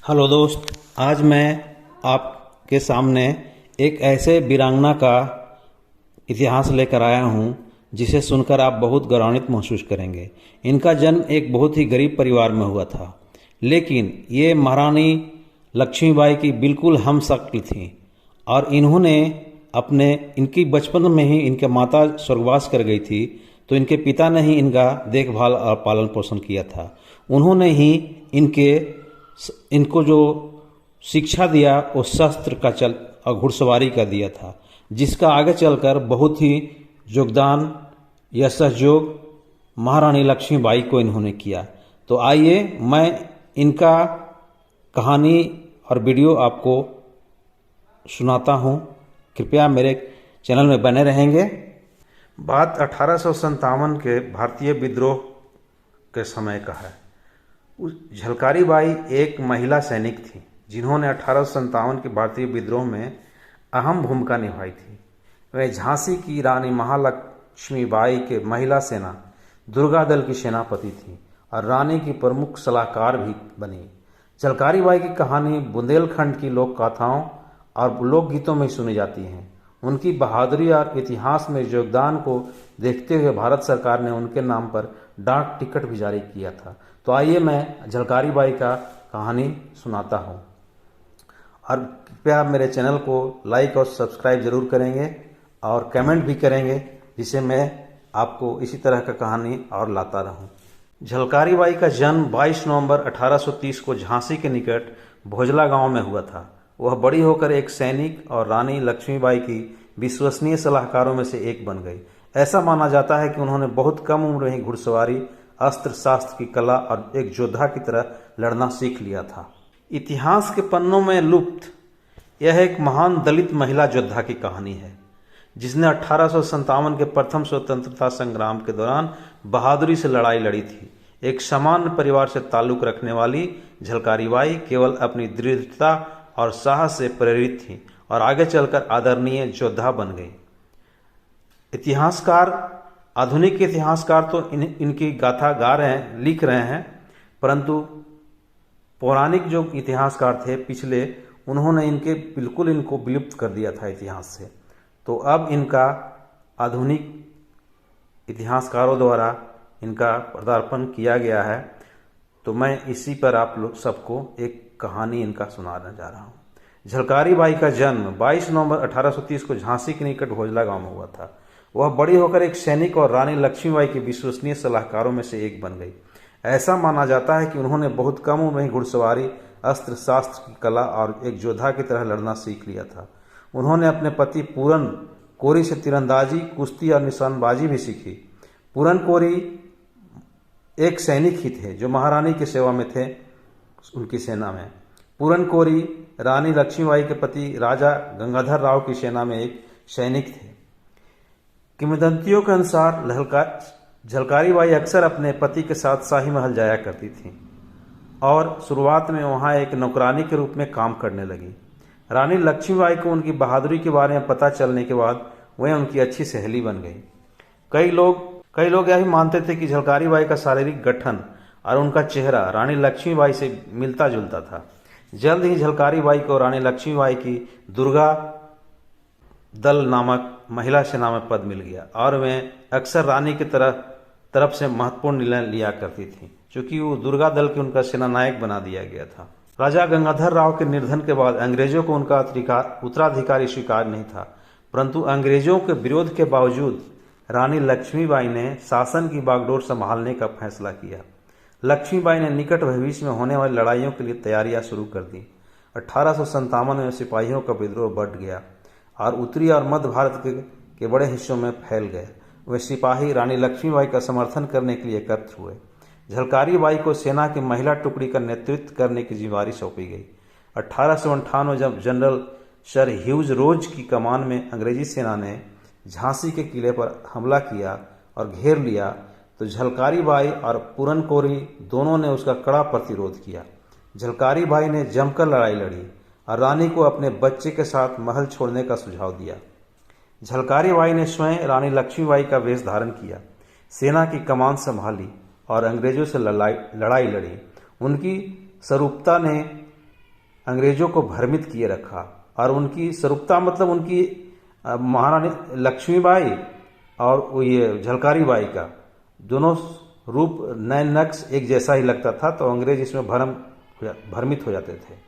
Hello दोस्त, आज मैं आपके सामने एक ऐसे वीरांगना का इतिहास लेकर आया हूँ जिसे सुनकर आप बहुत गौरवान्वित महसूस करेंगे। इनका जन्म एक बहुत ही गरीब परिवार में हुआ था, लेकिन ये महारानी लक्ष्मीबाई की बिल्कुल हमशक्ल थी और इन्होंने इनकी बचपन में ही इनके माता स्वर्गवास कर गई थी, तो इनके पिता ने ही इनका देखभाल और पालन पोषण किया था। उन्होंने ही इनको जो शिक्षा दिया वो शस्त्र का चल और घुड़सवारी का दिया था, जिसका आगे चलकर बहुत ही योगदान या सहयोग महारानी लक्ष्मीबाई को इन्होंने किया। तो आइए मैं इनका कहानी और वीडियो आपको सुनाता हूँ। कृपया मेरे चैनल में बने रहेंगे। बात 1857 के भारतीय विद्रोह के समय का है। झलकारी बाई एक महिला सैनिक थी जिन्होंने 1857 के भारतीय विद्रोह में अहम भूमिका निभाई थी। वह झांसी की रानी महालक्ष्मीबाई के महिला सेना दुर्गा दल की सेनापति थी और रानी की प्रमुख सलाहकार भी बनी। झलकारी बाई की कहानी बुंदेलखंड की लोक कथाओं और लोकगीतों में सुनी जाती है। उनकी बहादुरी और इतिहास में योगदान को देखते हुए भारत सरकार ने उनके नाम पर डाक टिकट भी जारी किया था। तो आइए मैं झलकारी बाई का कहानी सुनाता हूँ और कृपया मेरे चैनल को लाइक और सब्सक्राइब जरूर करेंगे और कमेंट भी करेंगे, जिससे मैं आपको इसी तरह का कहानी और लाता रहूं। झलकारी बाई का जन्म 22 नवंबर 1830 को झांसी के निकट भोजला गांव में हुआ था। वह बड़ी होकर एक सैनिक और रानी लक्ष्मीबाई की विश्वसनीय सलाहकारों में से एक बन गई। ऐसा माना जाता है कि उन्होंने बहुत कम उम्र में ही घुड़सवारी, अस्त्र शास्त्र की कला और एक योद्धा की तरह लड़ना सीख लिया था। इतिहास के पन्नों में लुप्त यह एक महान दलित महिला योद्धा की कहानी है, जिसने 1857 के प्रथम स्वतंत्रता संग्राम के दौरान बहादुरी से लड़ाई लड़ी थी। एक सामान्य परिवार से ताल्लुक रखने वाली झलकारी बाई केवल अपनी दृढ़ता और साहस से प्रेरित थी और आगे चलकर आदरणीय योद्धा बन गई। आधुनिक इतिहासकार तो इनकी गाथा गा रहे हैं, लिख रहे हैं, परंतु पौराणिक जो इतिहासकार थे पिछले, उन्होंने इनको विलुप्त कर दिया था इतिहास से। तो अब इनका आधुनिक इतिहासकारों द्वारा इनका पदार्पण किया गया है। तो मैं इसी पर आप लोग सबको एक कहानी इनका सुनाने जा रहा हूँ। झलकारी बाई का जन्म 22 नवंबर 1830 को झांसी के निकट भोजला गांव में हुआ था। वह बड़ी होकर एक सैनिक और रानी लक्ष्मीबाई के विश्वसनीय सलाहकारों में से एक बन गई। ऐसा माना जाता है कि उन्होंने बहुत कम उम्र में ही घुड़सवारी, अस्त्र शास्त्र की कला और एक योद्धा की तरह लड़ना सीख लिया था। उन्होंने अपने पति पूरन कोरी से तीरंदाजी, कुश्ती और निशानबाजी भी सीखी। पूरन कोरी एक सैनिक ही थे जो महारानी की सेवा में थे, उनकी सेना में। पूरन कोरी रानी लक्ष्मीबाई के पति राजा गंगाधर राव की सेना में एक सैनिक थे। किंवदंतियों के अनुसार झलकारी बाई अक्सर अपने पति के साथ शाही महल जाया करती थी और शुरुआत में वहां एक नौकरानी के रूप में काम करने लगी। रानी लक्ष्मीबाई को उनकी बहादुरी के बारे में पता चलने के बाद वह उनकी अच्छी सहेली बन गई। कई लोग यह भी मानते थे कि झलकारी बाई का शारीरिक गठन और उनका चेहरा रानी लक्ष्मीबाई से मिलता जुलता था। जल्द ही झलकारी बाई को रानी लक्ष्मीबाई की दुर्गा दल नामक महिला सेना में पद मिल गया और वे अक्सर रानी की तरफ से महत्वपूर्ण निर्णय लिया करती थी, क्योंकि वो दुर्गा दल के उनका सेनानायक बना दिया गया था। राजा गंगाधर राव के निधन के बाद अंग्रेजों को उनका उत्तराधिकारी स्वीकार नहीं था, परंतु अंग्रेजों के विरोध के बावजूद रानी लक्ष्मीबाई ने शासन की बागडोर संभालने का फैसला किया। लक्ष्मीबाई ने निकट भविष्य में होने वाली लड़ाइयों के लिए तैयारियां शुरू कर दी। 1857 में सिपाहियों का विद्रोह बढ़ गया और उत्तरी और मध्य भारत के बड़े हिस्सों में फैल गए। वे सिपाही रानी लक्ष्मीबाई का समर्थन करने के लिए एकत्र हुए। झलकारी बाई को सेना की महिला टुकड़ी का नेतृत्व करने की जिम्मेदारी सौंपी गई। 1858 में जब जनरल सर ह्यूज रोज की कमान में अंग्रेजी सेना ने झांसी के किले पर हमला किया और घेर लिया, तो झलकारी बाई और पूरन कोरी दोनों ने उसका कड़ा प्रतिरोध किया। झलकारी बाई ने जमकर लड़ाई लड़ी और रानी को अपने बच्चे के साथ महल छोड़ने का सुझाव दिया। झलकारी बाई ने स्वयं रानी लक्ष्मीबाई का वेश धारण किया, सेना की कमान संभाली और अंग्रेजों से लड़ाई लड़ी। उनकी स्वरूपता ने अंग्रेजों को भ्रमित किए रखा। और उनकी स्वरूपता मतलब उनकी महारानी लक्ष्मीबाई और ये झलकारी बाई का दोनों रूप नैन नक्श एक जैसा ही लगता था, तो अंग्रेज इसमें भ्रमित हो जाते थे।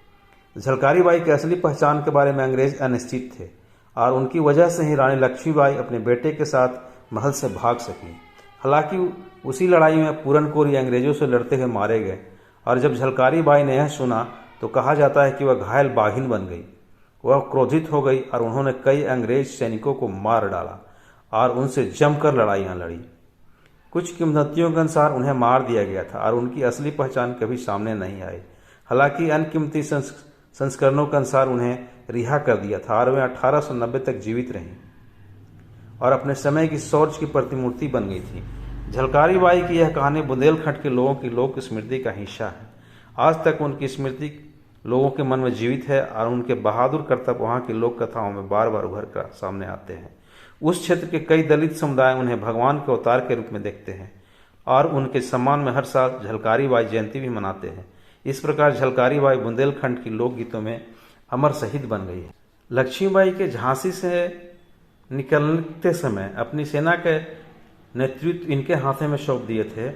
झलकारी बाई की असली पहचान के बारे में अंग्रेज अनिश्चित थे और उनकी वजह से ही रानी लक्ष्मीबाई अपने बेटे के साथ महल से भाग सकी। हालांकि उसी लड़ाई में पूरन कोरी अंग्रेजों से लड़ते हुए मारे गए और जब झलकारी बाई ने यह सुना तो कहा जाता है कि वह घायल बाघिन बन गई। वह क्रोधित हो गई और उन्होंने कई अंग्रेज सैनिकों को मार डाला और उनसे जमकर लड़ाइयाँ लड़ी। कुछ किंवदंतियों के अनुसार उन्हें मार दिया गया था और उनकी असली पहचान कभी सामने नहीं आई। हालांकि अनगिनती संस्करणों के अनुसार उन्हें रिहा कर दिया था और वे 1890 तक जीवित रहीं और अपने समय की शौर्य की प्रतिमूर्ति बन गई थी। झलकारी बाई की यह कहानी बुंदेलखंड के लोगों की लोक स्मृति का हिस्सा है। आज तक उनकी स्मृति लोगों के मन में जीवित है और उनके बहादुर कर्तव्य वहाँ की लोक कथाओं में बार बार उभर कर सामने आते हैं। उस क्षेत्र के कई दलित समुदाय उन्हें भगवान के अवतार के रूप में देखते हैं और उनके सम्मान में हर साल झलकारी बाई जयंती भी मनाते हैं। इस प्रकार झलकारी बाई बुंदेलखंड की लोकगीतों में अमर शहीद बन गई है। लक्ष्मीबाई के झांसी से निकलते समय अपनी सेना के नेतृत्व इनके हाथों में सौंप दिए थे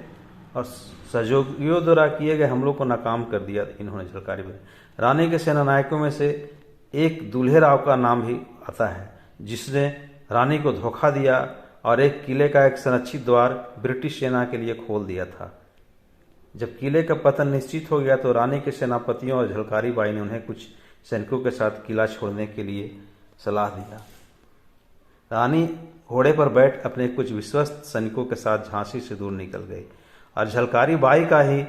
और सहयोगियों द्वारा किए गए हमलों को नाकाम कर दिया इन्होंने। झलकारी बाई रानी के सेनानायकों में से एक दुल्हे राव का नाम भी आता है, जिसने रानी को धोखा दिया और एक किले का एक संरक्षित द्वार ब्रिटिश सेना के लिए खोल दिया था। जब किले का पतन निश्चित हो गया तो रानी के सेनापतियों और झलकारी बाई ने उन्हें कुछ सैनिकों के साथ किला छोड़ने के लिए सलाह दिया। रानी घोड़े पर बैठ अपने कुछ विश्वस्त सैनिकों के साथ झांसी से दूर निकल गई और झलकारी बाई का ही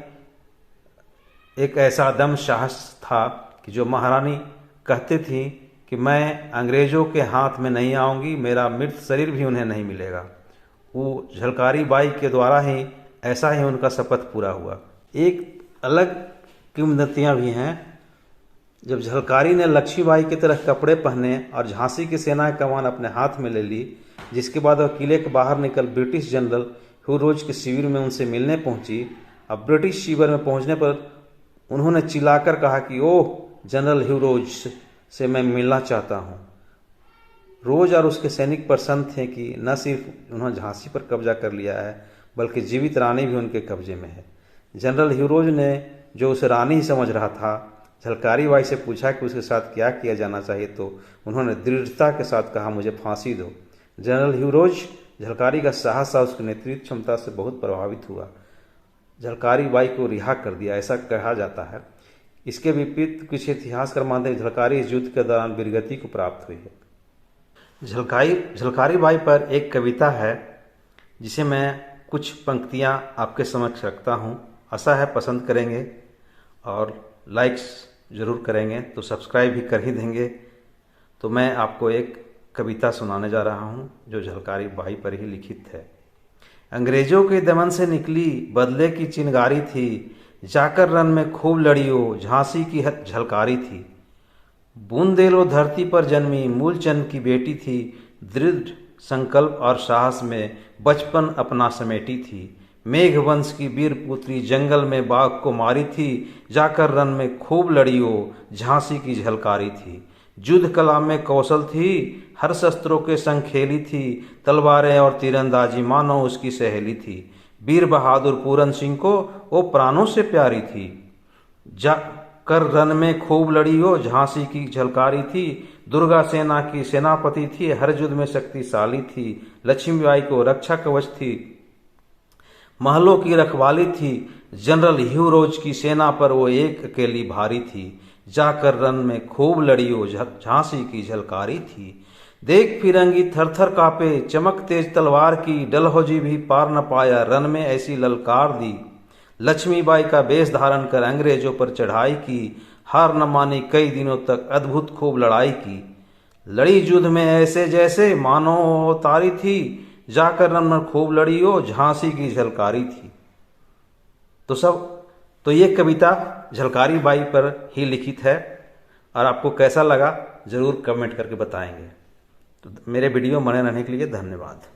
एक ऐसा दम साहस था कि जो महारानी कहती थी कि मैं अंग्रेजों के हाथ में नहीं आऊंगी, मेरा मृत शरीर भी उन्हें नहीं मिलेगा। वो झलकारी बाई के द्वारा ही ऐसा ही उनका शपथ पूरा हुआ। एक अलग किंवदंतियां भी हैं। जब झलकारी ने लक्ष्मीबाई की तरह कपड़े पहने और झांसी की सेना की कमान अपने हाथ में ले ली, जिसके बाद वह किले के बाहर निकल ब्रिटिश जनरल ह्यू रोज के शिविर में उनसे मिलने पहुंची। अब ब्रिटिश शिविर में पहुंचने पर उन्होंने चिल्लाकर कहा कि ओह, जनरल ह्यू रोज से मैं मिलना चाहता हूँ। रोज और उसके सैनिक प्रसन्न थे कि न सिर्फ उन्होंने झांसी पर कब्जा कर लिया है बल्कि जीवित रानी भी उनके कब्जे में है। जनरल ह्यू रोज ने, जो उसे रानी ही समझ रहा था, झलकारी बाई से पूछा कि उसके साथ क्या किया जाना चाहिए, तो उन्होंने दृढ़ता के साथ कहा, मुझे फांसी दो। जनरल ह्यू रोज झलकारी का साहस और उसकी नेतृत्व क्षमता से बहुत प्रभावित हुआ। झलकारी बाई को रिहा कर दिया, ऐसा कहा जाता है। इसके विपरीत कुछ इतिहासकार मानते हैं झलकारी इस युद्ध के दौरान वीरगति को प्राप्त हुई है। झलकारी बाई पर एक कविता है जिसे मैं कुछ पंक्तियां आपके समक्ष रखता हूं। आशा है पसंद करेंगे और लाइक्स जरूर करेंगे, तो सब्सक्राइब भी कर ही देंगे। तो मैं आपको एक कविता सुनाने जा रहा हूं जो झलकारी बाई पर ही लिखित है। अंग्रेजों के दमन से निकली बदले की चिंगारी थी, जाकर रन में खूब लड़ियो झांसी की झलकारी थी। बूंदेलो धरती पर जन्मी मूलचंद की बेटी थी, दृढ़ संकल्प और साहस में बचपन अपना समेटी थी। मेघवंश की वीर पुत्री जंगल में बाघ को मारी थी, जाकर रन में खूब लड़ियो झांसी की झलकारी थी। युद्ध कला में कौशल थी, हर शस्त्रों के संग खेली थी, तलवारें और तीरंदाजी मानो उसकी सहेली थी। वीर बहादुर पूरन सिंह को वो प्राणों से प्यारी थी, जाकर रन में खूब लड़ियो झांसी की झलकारी थी। दुर्गा सेना की सेनापति थी, हर युद्ध में शक्तिशाली थी। लक्ष्मीबाई को रक्षा कवच थी, महलों की रखवाली थी। जनरल ह्यू रोज की सेना पर वो एक अकेली भारी थी, जाकर रन में खूब लड़ियो झांसी की झलकारी थी। देख फिरंगी थर थर कापे, चमक तेज तलवार की, डलहौजी भी पार न पाया, रन में ऐसी ललकार दी। लक्ष्मीबाई का वेश धारण कर अंग्रेजों पर चढ़ाई की, हार न मानी कई दिनों तक अद्भुत खूब लड़ाई की। लड़ी युद्ध में ऐसे जैसे मानो अवतारी थी, जाकर रन में खूब लड़ियो झांसी की झलकारी थी। तो ये कविता झलकारी बाई पर ही लिखित है और आपको कैसा लगा जरूर कमेंट करके बताएंगे। तो मेरे वीडियो बने रहने के लिए धन्यवाद।